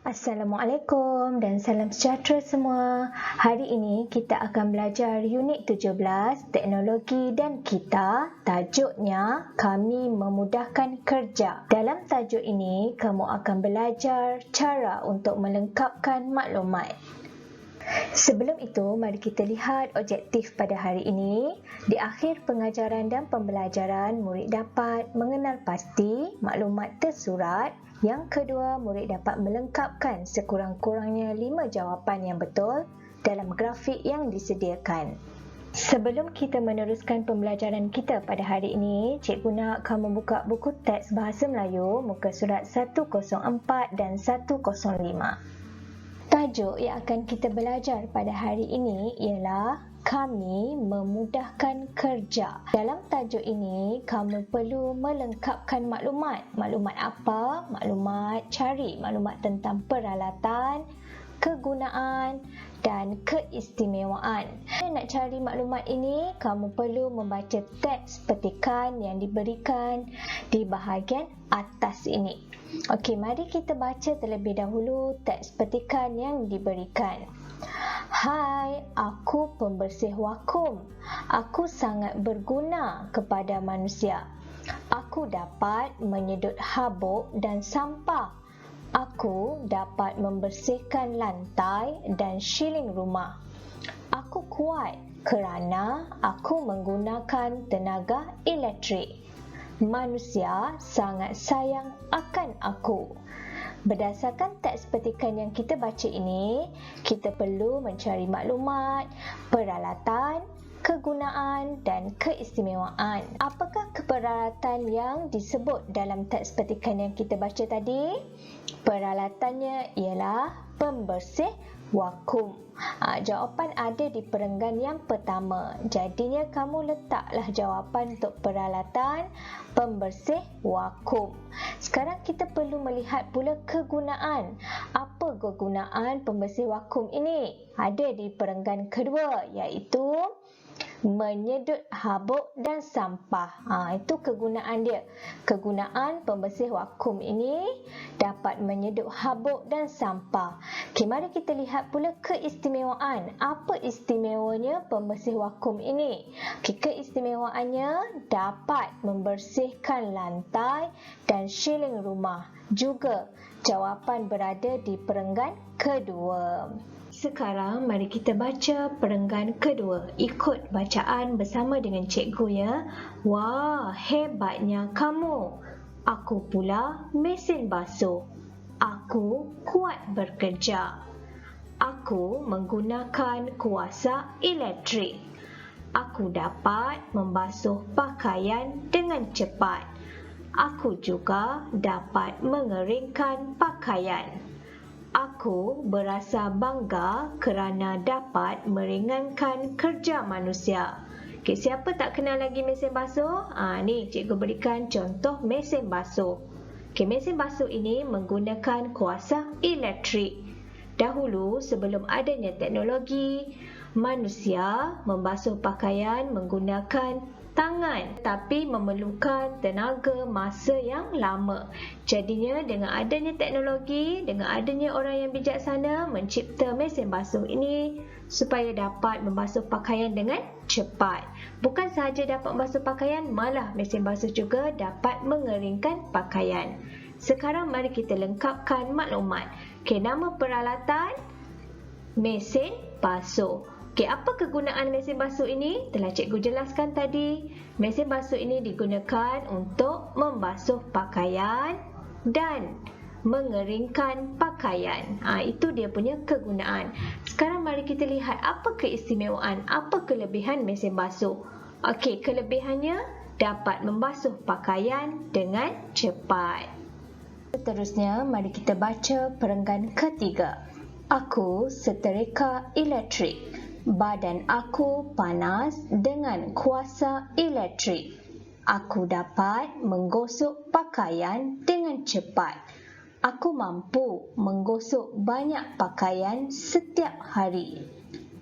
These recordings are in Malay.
Assalamualaikum dan salam sejahtera semua. Hari ini kita akan belajar unit 17 Teknologi dan Kita. Tajuknya Kami Memudahkan Kerja. Dalam tajuk ini, kamu akan belajar cara untuk melengkapkan maklumat. Sebelum itu, mari kita lihat objektif pada hari ini. Di akhir pengajaran dan pembelajaran, murid dapat mengenal pasti maklumat tersurat. Yang kedua, murid dapat melengkapkan sekurang-kurangnya 5 jawapan yang betul dalam grafik yang disediakan. Sebelum kita meneruskan pembelajaran kita pada hari ini, cikgu nak kamu buka buku teks Bahasa Melayu muka surat 104 dan 105. Tajuk yang akan kita belajar pada hari ini ialah Kami Memudahkan Kerja. Dalam tajuk ini, kamu perlu melengkapkan maklumat. Maklumat apa? Maklumat cari maklumat tentang peralatan, kegunaan dan keistimewaan. Nak cari maklumat ini, kamu perlu membaca teks petikan yang diberikan di bahagian atas ini. Okey, mari kita baca terlebih dahulu teks petikan yang diberikan. Hai, aku pembersih vakum. Aku sangat berguna kepada manusia. Aku dapat menyedut habuk dan sampah. Aku dapat membersihkan lantai dan shieling rumah. Aku kuat kerana aku menggunakan tenaga elektrik. Manusia sangat sayang akan aku. Berdasarkan teks petikan yang kita baca ini, kita perlu mencari maklumat, peralatan, kegunaan dan keistimewaan. Apakah peralatan yang disebut dalam teks petikan yang kita baca tadi? Peralatannya ialah pembersih vakum. Jawapan ada di perenggan yang pertama. Jadinya kamu letaklah jawapan untuk peralatan pembersih vakum. Sekarang kita perlu melihat pula kegunaan. Apa kegunaan pembersih vakum ini? Ada di perenggan kedua, iaitu menyedut habuk dan sampah. Itu kegunaan dia. Kegunaan pembersih vakum ini dapat menyedut habuk dan sampah. Okey, mari kita lihat pula keistimewaan. Apa istimewanya pembersih vakum ini? Okey, keistimewaannya dapat membersihkan lantai dan shieling rumah. Juga jawapan berada di perenggan kedua. Sekarang mari kita baca perenggan kedua. Ikut bacaan bersama dengan cikgu ya. Wah, hebatnya kamu. Aku pula mesin basuh. Aku kuat bekerja. Aku menggunakan kuasa elektrik. Aku dapat membasuh pakaian dengan cepat. Aku juga dapat mengeringkan pakaian. Aku berasa bangga kerana dapat meringankan kerja manusia. Okay, siapa tak kenal lagi mesin basuh? Ni cikgu berikan contoh mesin basuh. Okay, mesin basuh ini menggunakan kuasa elektrik. Dahulu sebelum adanya teknologi, manusia membasuh pakaian menggunakan tangan, tapi memerlukan tenaga masa yang lama. Jadinya dengan adanya teknologi, dengan adanya orang yang bijaksana mencipta mesin basuh ini supaya dapat membasuh pakaian dengan cepat. Bukan sahaja dapat membasuh pakaian, malah mesin basuh juga dapat mengeringkan pakaian. Sekarang mari kita lengkapkan maklumat. Okey, nama peralatan mesin basuh. Okey, apa kegunaan mesin basuh ini? Telah cikgu jelaskan tadi. Mesin basuh ini digunakan untuk membasuh pakaian dan mengeringkan pakaian. Itu dia punya kegunaan. Sekarang mari kita lihat apa keistimewaan, apa kelebihan mesin basuh. Okey, kelebihannya dapat membasuh pakaian dengan cepat. Seterusnya, mari kita baca perenggan ketiga. Aku seterika elektrik. Badan aku panas dengan kuasa elektrik. Aku dapat menggosok pakaian dengan cepat. Aku mampu menggosok banyak pakaian setiap hari.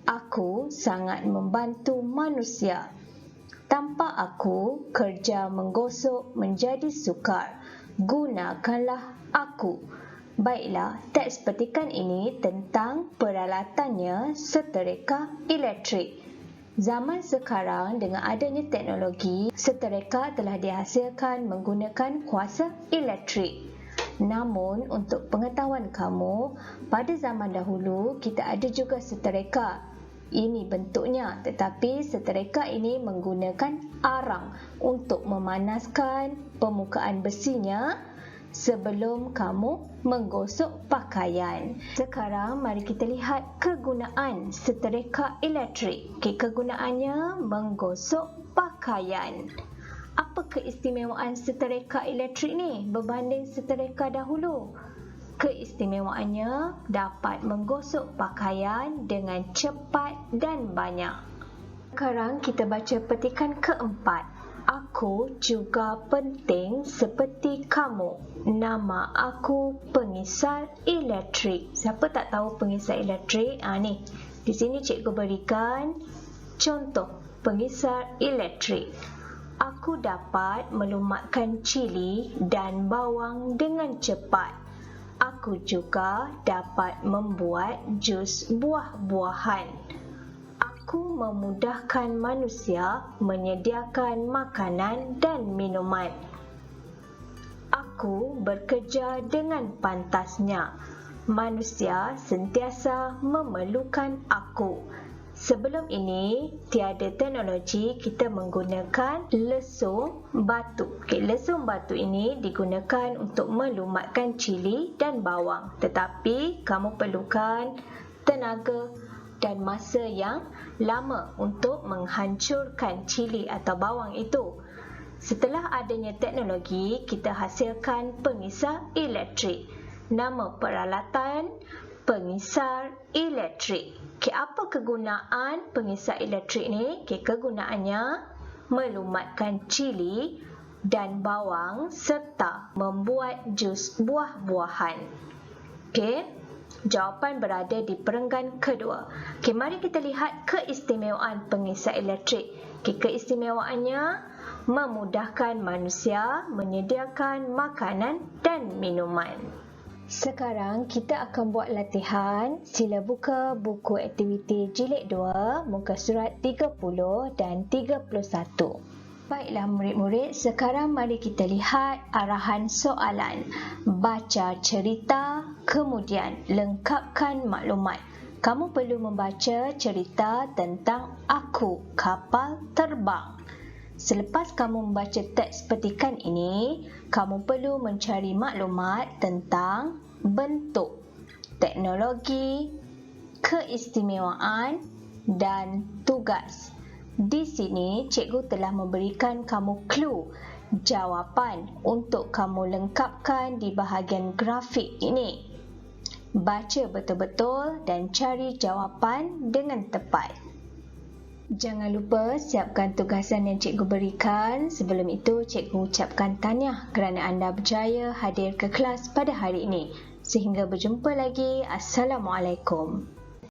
Aku sangat membantu manusia. Tanpa aku, kerja menggosok menjadi sukar. Gunakanlah aku. Baiklah, teks petikan ini tentang peralatannya setereka elektrik. Zaman sekarang dengan adanya teknologi, setereka telah dihasilkan menggunakan kuasa elektrik. Namun, untuk pengetahuan kamu, pada zaman dahulu kita ada juga setereka. Ini bentuknya, tetapi setereka ini menggunakan arang untuk memanaskan permukaan besinya sebelum kamu menggosok pakaian. Sekarang mari kita lihat kegunaan setereka elektrik. Kegunaannya menggosok pakaian. Apa keistimewaan setereka elektrik ni berbanding setereka dahulu? Keistimewaannya dapat menggosok pakaian dengan cepat dan banyak. Sekarang kita baca petikan keempat. Aku juga penting seperti kamu. Nama aku pengisar elektrik. Siapa tak tahu pengisar elektrik? Ni, di sini cikgu berikan contoh pengisar elektrik. Aku dapat melumatkan cili dan bawang dengan cepat. Aku juga dapat membuat jus buah-buahan. Aku memudahkan manusia menyediakan makanan dan minuman. Aku bekerja dengan pantasnya. Manusia sentiasa memerlukan aku. Sebelum ini, tiada teknologi, kita menggunakan lesung batu. Lesung batu ini digunakan untuk melumatkan cili dan bawang. Tetapi, kamu perlukan tenaga dan masa yang lama untuk menghancurkan cili atau bawang itu. Setelah adanya teknologi, kita hasilkan pengisar elektrik. Nama peralatan pengisar elektrik. Apa kegunaan pengisar elektrik ni? Kegunaannya melumatkan cili dan bawang serta membuat jus buah-buahan. Jawapan berada di perenggan kedua. Mari kita lihat keistimewaan pengisar elektrik. Keistimewaannya memudahkan manusia menyediakan makanan dan minuman. Sekarang kita akan buat latihan. Sila buka buku aktiviti jilid 2, muka surat 30 dan 31. Baiklah murid-murid, sekarang mari kita lihat arahan soalan. Baca cerita, kemudian lengkapkan maklumat. Kamu perlu membaca cerita tentang Aku Kapal Terbang. Selepas kamu membaca teks petikan ini, kamu perlu mencari maklumat tentang bentuk, teknologi, keistimewaan dan tugas. Di sini, cikgu telah memberikan kamu clue jawapan untuk kamu lengkapkan di bahagian grafik ini. Baca betul-betul dan cari jawapan dengan tepat. Jangan lupa siapkan tugasan yang cikgu berikan. Sebelum itu, cikgu ucapkan tahniah kerana anda berjaya hadir ke kelas pada hari ini. Sehingga berjumpa lagi. Assalamualaikum.